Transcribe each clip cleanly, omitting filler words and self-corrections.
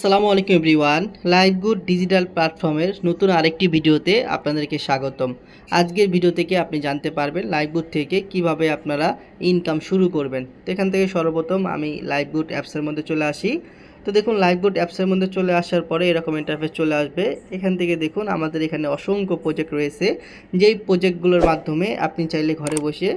আসসালামু আলাইকুম everyone. Live good digital প্ল্যাটফর্মের নতুন আরেকটি ভিডিওতে আপনাদেরকে স্বাগতম। আজকের ভিডিও থেকে আপনি জানতে পারবেন লাইভ গুড থেকে কিভাবে আপনারা ইনকাম শুরু করবেন। তো এখান থেকে সর্বপ্রথম আমি লাইভ গুড অ্যাপসের মধ্যে চলে আসি। তো দেখুন লাইভ গুড অ্যাপসের মধ্যে চলে আসার পরে এরকম ইন্টারফেস চলে আসবে। এখান থেকে দেখুন আমাদের এখানে অসংখ্য প্রজেক্ট রয়েছে, যেই প্রজেক্টগুলোর মাধ্যমে আপনি চাইলে ঘরে বসে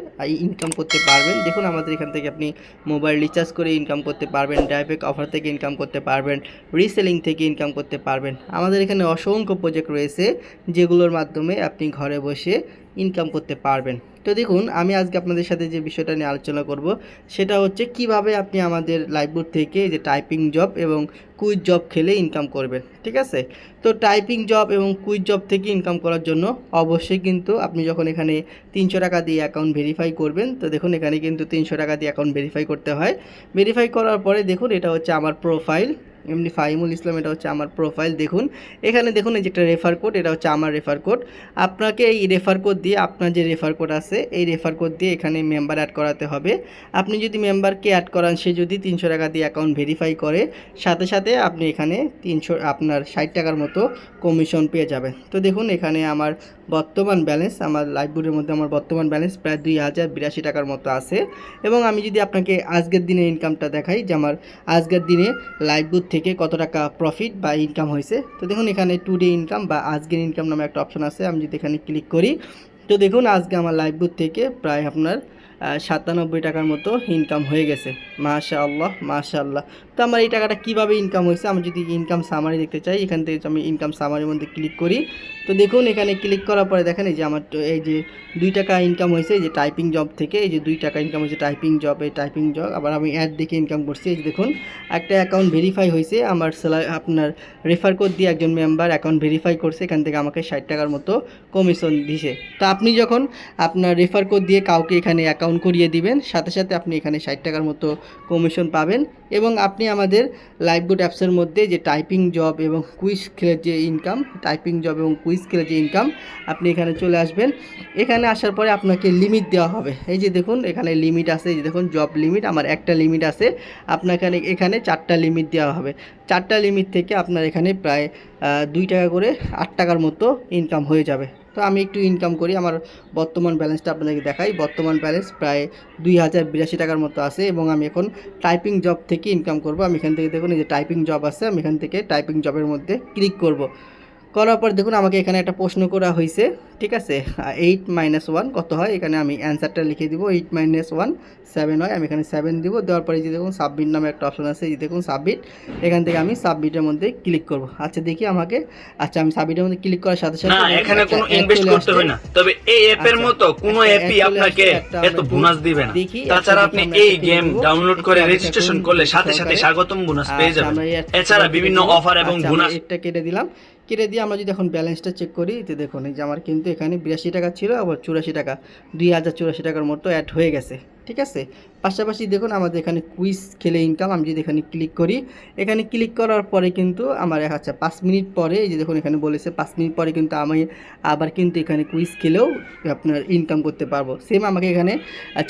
ইনকাম করতে পারবেন। দেখুন আমাদের এখান থেকে আপনি মোবাইল রিচার্জ করে ইনকাম করতে পারবেন, ডাইরেক্ট অফার থেকে ইনকাম করতে পারবেন, রিসেলিং থেকে ইনকাম করতে পারবেন। আমাদের এখানে অসংখ্য প্রজেক্ট রয়েছে যেগুলোর মাধ্যমে আপনি ঘরে বসে ইনকাম করতে পারবেন। তো দেখুন আমি আজকে আপনাদের সাথে যে বিষয়টা নিয়ে আলোচনা করব সেটা হচ্ছে কিভাবে আপনি আমাদের লাইভবোর্ড থেকে যে টাইপিং জব এবং কুইজ জব খেলে ইনকাম করবেন। ঠিক আছে, তো টাইপিং জব এবং কুইজ জব থেকে ইনকাম করার জন্য অবশ্যই কিন্তু আপনি যখন এখানে 300 টাকা দিয়ে অ্যাকাউন্ট ভেরিফাই করবেন, তো দেখুন এখানে কিন্তু 300 টাকা দিয়ে অ্যাকাউন্ট ভেরিফাই করতে হয়। ভেরিফাই করার পরে দেখুন এটা হচ্ছে আমার প্রোফাইল, এমনি ফাহিমুল ইসলাম, এটা হচ্ছে আমার প্রোফাইল। দেখুন এখানে দেখুন এই যে একটা রেফার কোড, এটা হচ্ছে আমার রেফার কোড। আপনাকে এই রেফার কোড দিয়ে, আপনার যে রেফার কোড আছে এই রেফার কোড দিয়ে এখানে মেম্বার অ্যাড করাতে হবে। আপনি যদি মেম্বারকে অ্যাড করান, সে যদি 300 টাকা দিয়ে অ্যাকাউন্ট ভেরিফাই করে, সাথে সাথে আপনি এখানে 300 আপনার 60 টাকার মতো কমিশন পেয়ে যাবেন। তো দেখুন এখানে আমার বর্তমান ব্যালেন্স, আমার লাইভবোর্ডের মধ্যে আমার বর্তমান ব্যালেন্স প্রায় 2082 টাকার মতো আছে। এবং আমি যদি আপনাকে আজকের দিনের ইনকামটা দেখাই যে আমার আজকের দিনে লাইভবোর্ড থেকে কত টাকা প্রফিট বা ইনকাম হয়েছে, তো দেখুন এখানে টুডে ইনকাম বা আজকের ইনকাম নামে একটা অপশন আছে। আমি যদি এখানে ক্লিক করি, তো দেখুন আজকে আমার লাইভবোর্ড থেকে প্রায় আপনার 97 টাকার মতো ইনকাম হয়ে গেছে। মাশাআল্লাহ মাশাআল্লাহ। তো আমার এই টাকাটা কিভাবে ইনকাম হয়েছে, আমি যদি ইনকাম সামারি দেখতে চাই, এখান থেকে আমি ইনকাম সামারির মধ্যে ক্লিক করি। তো দেখুন এখানে ক্লিক করার পরে দেখেন এই যে আমার এই যে 2 টাকা ইনকাম হয়েছে এই যে টাইপিং জব থেকে, এই যে 2 টাকা ইনকাম হয়েছে টাইপিং জব, এই টাইপিং জব। আবার আমি অ্যাড দেখে ইনকাম করছি। এই যে দেখুন একটা অ্যাকাউন্ট ভেরিফাই হয়েছে, আমার আপনার রেফার কোড দিয়ে একজন মেম্বার অ্যাকাউন্ট ভেরিফাই করছে, এখান থেকে আমাকে 60 টাকার মতো কমিশন দিছে। তো আপনি যখন আপনার রেফার কোড দিয়ে কাউকে এখানে অ্যাকাউন্ট করিয়ে দিবেন, সাথে সাথে আপনি এখানে 60 টাকার মতো কমিশন পাবেন। এবং আপনি আমাদের লাইভবোর্ড অ্যাপসের মধ্যে যে টাইপিং জব এবং কুইজ খেলের যে ইনকাম, টাইপিং জব এবং কুইজ খেলের যে ইনকাম, আপনি এখানে চলে আসবেন। এখানে আসার পরে আপনাকে লিমিট দেওয়া হবে। এই যে দেখুন এখানে লিমিট আছে, এই যে দেখুন জব লিমিট, আমার একটা লিমিট আছে। আপনার এখানে 4টা লিমিট দেওয়া হবে। 4টা লিমিট থেকে আপনার এখানে প্রায় 2 টাকা করে 8 টাকার মতো ইনকাম হয়ে যাবে। তো আমি একটু ইনকাম করি, আমার বর্তমান ব্যালেন্সটা আপনাদেরকে দেখাই। বর্তমান ব্যালেন্স প্রায় 2082 টাকার মতো আছে এবং আমি এখন টাইপিং জব থেকে ইনকাম করব। আমি এখান থেকে দেখুন এই যে টাইপিং জব আছে, আমি এখান থেকে টাইপিং জবের মধ্যে ক্লিক করব। করার পর দেখুন আমাকে এখানে একটা প্রশ্ন করা হয়েছে, ঠিক আছে। 8 - 1 কত হয়, এখানে আমি অ্যান্সারটা লিখে দিব। 8 - 1 7 হয়, আমি এখানে 7 দিব। দেওয়ার পরে যে দেখুন সাবমিট নামে একটা অপশন আছে, এই দেখুন সাবমিট। এখান থেকে আমি সাবমিটের মধ্যে ক্লিক করব। আচ্ছা দেখি আমাকে, আচ্ছা আমি সাবমিটের মধ্যে ক্লিক করার সাথে সাথে না, এখানে কোনো ইনভেস্ট করতে হয় না, তবে এই অ্যাপের মতো কোনো অ্যাপই আপনাকে এত বোনাস দিবে না। তাছাড়া আপনি এই গেম ডাউনলোড করে রেজিস্ট্রেশন করলে সাথে সাথে স্বাগতম বোনাস পেয়ে যাবেন। এছাড়া বিভিন্ন অফার এবং বোনাস। এটা কেটে দিলাম। কেটে দিয়ে আমরা যদি এখন ব্যালেন্সটা চেক করি, তো দেখুন এই যে আমার কিন্তু এখানে 82 টাকা ছিল, আবার 84 টাকা, 2084 টাকার মতো অ্যাড হয়ে গেছে। ঠিক আছে, পাশাপাশি দেখুন আমাদের এখানে কুইজ খেলে ইনকাম, আমি যদি এখানে ক্লিক করি, এখানে ক্লিক করার পরে কিন্তু আমার আচ্ছা 5 মিনিট পরে, এই যে দেখুন এখানে বলেছে 5 মিনিট পরে কিন্তু আমি আবার কিন্তু এখানে কুইজ খেলেও আপনার ইনকাম করতে পারবো। সেম আমাকে এখানে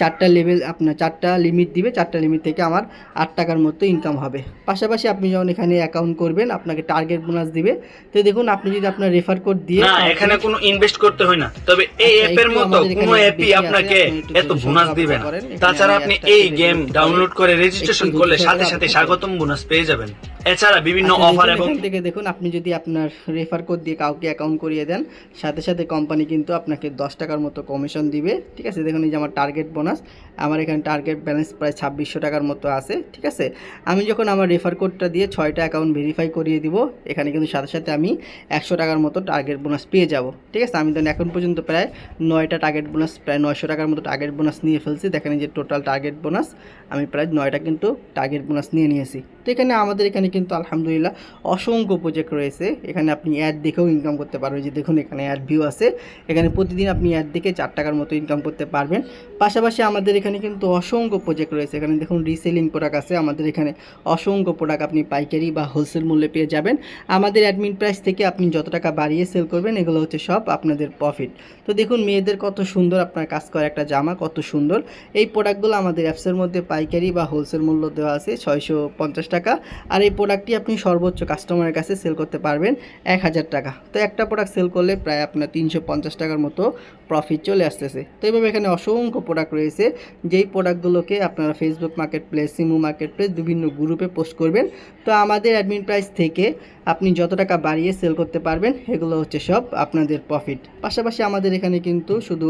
4টা লেভেল, আপনার 4টা লিমিট দিবে, 4টা লিমিট থেকে আমার 8 টাকার মতো ইনকাম হবে। পাশাপাশি আপনি যখন এখানে অ্যাকাউন্ট করবেন আপনাকে টার্গেট বোনাস দিবে। তো দেখুন আপনি যদি আপনার রেফার কোড দিয়ে, না, এখানে কোনো ইনভেস্ট করতে হয় না, তবে এই অ্যাপের মতো কোনো অ্যাপই আপনাকে এত বোনাস দিবে না। তাছাড়া আপনি এই গেম ডাউনলোড করে রেজিস্ট্রেশন করলে সাথে সাথে স্বাগতম বোনাস পেয়ে যাবেন। এছাড়া বিভিন্ন অফার এবং থেকে দেখুন আপনি যদি আপনার রেফার কোড দিয়ে কাউকে অ্যাকাউন্ট করিয়ে দেন, সাথে সাথে কোম্পানি কিন্তু আপনাকে 10 টাকার মতো কমিশন দিবে। ঠিক আছে, দেখুন এই যে আমার টার্গেট বোনাস, আমার এখানে টার্গেট ব্যালেন্স প্রায় 2600 টাকার মতো আছে। ঠিক আছে, আমি যখন আমার রেফার কোডটা দিয়ে 6টা অ্যাকাউন্ট ভেরিফাই করিয়ে দিব, এখানে কিন্তু সাথে সাথে আমি 100 টাকার মতো টার্গেট বোনাস পেয়ে যাব। ঠিক আছে, আমি তো এখন পর্যন্ত প্রায় 9টা টার্গেট বোনাস, প্রায় 900 টাকার মতো টার্গেট বোনাস নিয়ে ফেলছি। দেখেন যে টোটাল টার্গেট বোনাস আমি প্রায় 9টা কিন্তু টার্গেট বোনাস নিয়েছি। তো এখানে আমাদের এখানে কিন্তু আলহামদুলিল্লাহ অসংখ্য প্রজেক্ট রয়েছে। এখানে আপনি অ্যাড দেখেও ইনকাম করতে পারবেন। যে দেখুন এখানে অ্যাড ভিউ আছে, এখানে প্রতিদিন আপনি অ্যাড দেখে 4 টাকার মতো ইনকাম করতে পারবেন। পাশাপাশি আমাদের এখানে কিন্তু অসংখ্য প্রজেক্ট রয়েছে। এখানে দেখুন রিসেলিং প্রোডাক্ট আছে, আমাদের এখানে অসংখ্য প্রোডাক্ট আপনি পাইকারি বা হোলসেল মূল্যে পেয়ে যাবেন। আমাদের অ্যাডমিন প্রাইস থেকে আপনি যত টাকা বাড়িয়ে সেল করবেন, এগুলো হচ্ছে সব আপনাদের প্রফিট। তো দেখুন মেয়েদের কত সুন্দর আপনার কাজ করা একটা জামা, কত সুন্দর। এই প্রোডাক্টগুলো আমাদের আমাদের অ্যাপসের মধ্যে পাইকারি বা হোলসেল মূল্য দেওয়া আছে 650 টাকা। আর এই প্রোডাক্টটি আপনি সর্বোচ্চ কাস্টমারের কাছে সেল করতে পারবেন 1000 টাকা। তো একটা প্রোডাক্ট সেল করলে প্রায় আপনার 350 টাকার মতো প্রফিট চলে আসতেছে। তো এইভাবে এখানে অসংখ্য প্রোডাক্ট রয়েছে, যেই প্রোডাক্টগুলোকে আপনারা Facebook market place, সিমু market place বিভিন্ন গ্রুপে পোস্ট করবেন। তো আমাদের অ্যাডমিন প্রাইস থেকে আপনি যত টাকা বাড়িয়ে সেল করতে পারবেন এগুলো হচ্ছে সব আপনাদের প্রফিট। পাশাপাশি আমাদের এখানে কিন্তু শুধু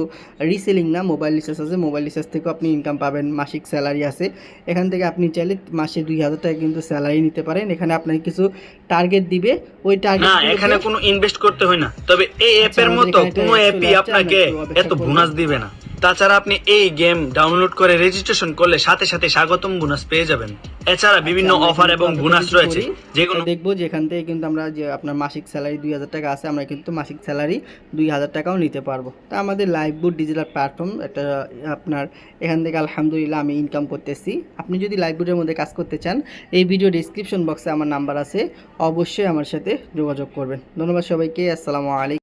রিসেলিং না, মোবাইল রিচার্জ আছে, মোবাইল রিচার্জ থেকেও আপনি ইনকাম পাবেন, মাসিক স্যালারি আছে। এখান থেকে আপনি চাইলে মাসে 2000 টাকা কিন্তু স্যালারি নিতে পারেন। এখানে আপনাকে কিছু টার্গেট দিবে, ওই টার্গেট না এখানে কোনো ইনভেস্ট করতে হয় না, তবে এই অ্যাপের মতো কোনো অ্যাপই আপনাকে এত বোনাস দিবে না। তাছাড়া আপনি এই গেম ডাউনলোড করে রেজিস্ট্রেশন করলে সাথে সাথে স্বাগতম বোনাস পেয়ে যাবেন। এছাড়া বিভিন্ন অফার এবং বোনাস রয়েছে, যেগুলো দেখবো যেখান থেকে কিন্তু আমরা যে আপনার মাসিক স্যালারি 2000 টাকা আছে, আমরা কিন্তু মাসিক স্যালারি 2000 টাকাও নিতে পারবো। তা আমাদের লাইভবুট ডিজিটাল প্ল্যাটফর্ম এটা আপনার এখান থেকে আলহামদুলিল্লাহ আমি ইনকাম করতেছি। আপনি যদি লাইভবুটের মধ্যে কাজ করতে চান, এই ভিডিও ডিসক্রিপশন বক্সে আমার নাম্বার আছে, অবশ্যই আমার সাথে যোগাযোগ করবেন। ধন্যবাদ সবাইকে, আসসালামু আলাইকুম।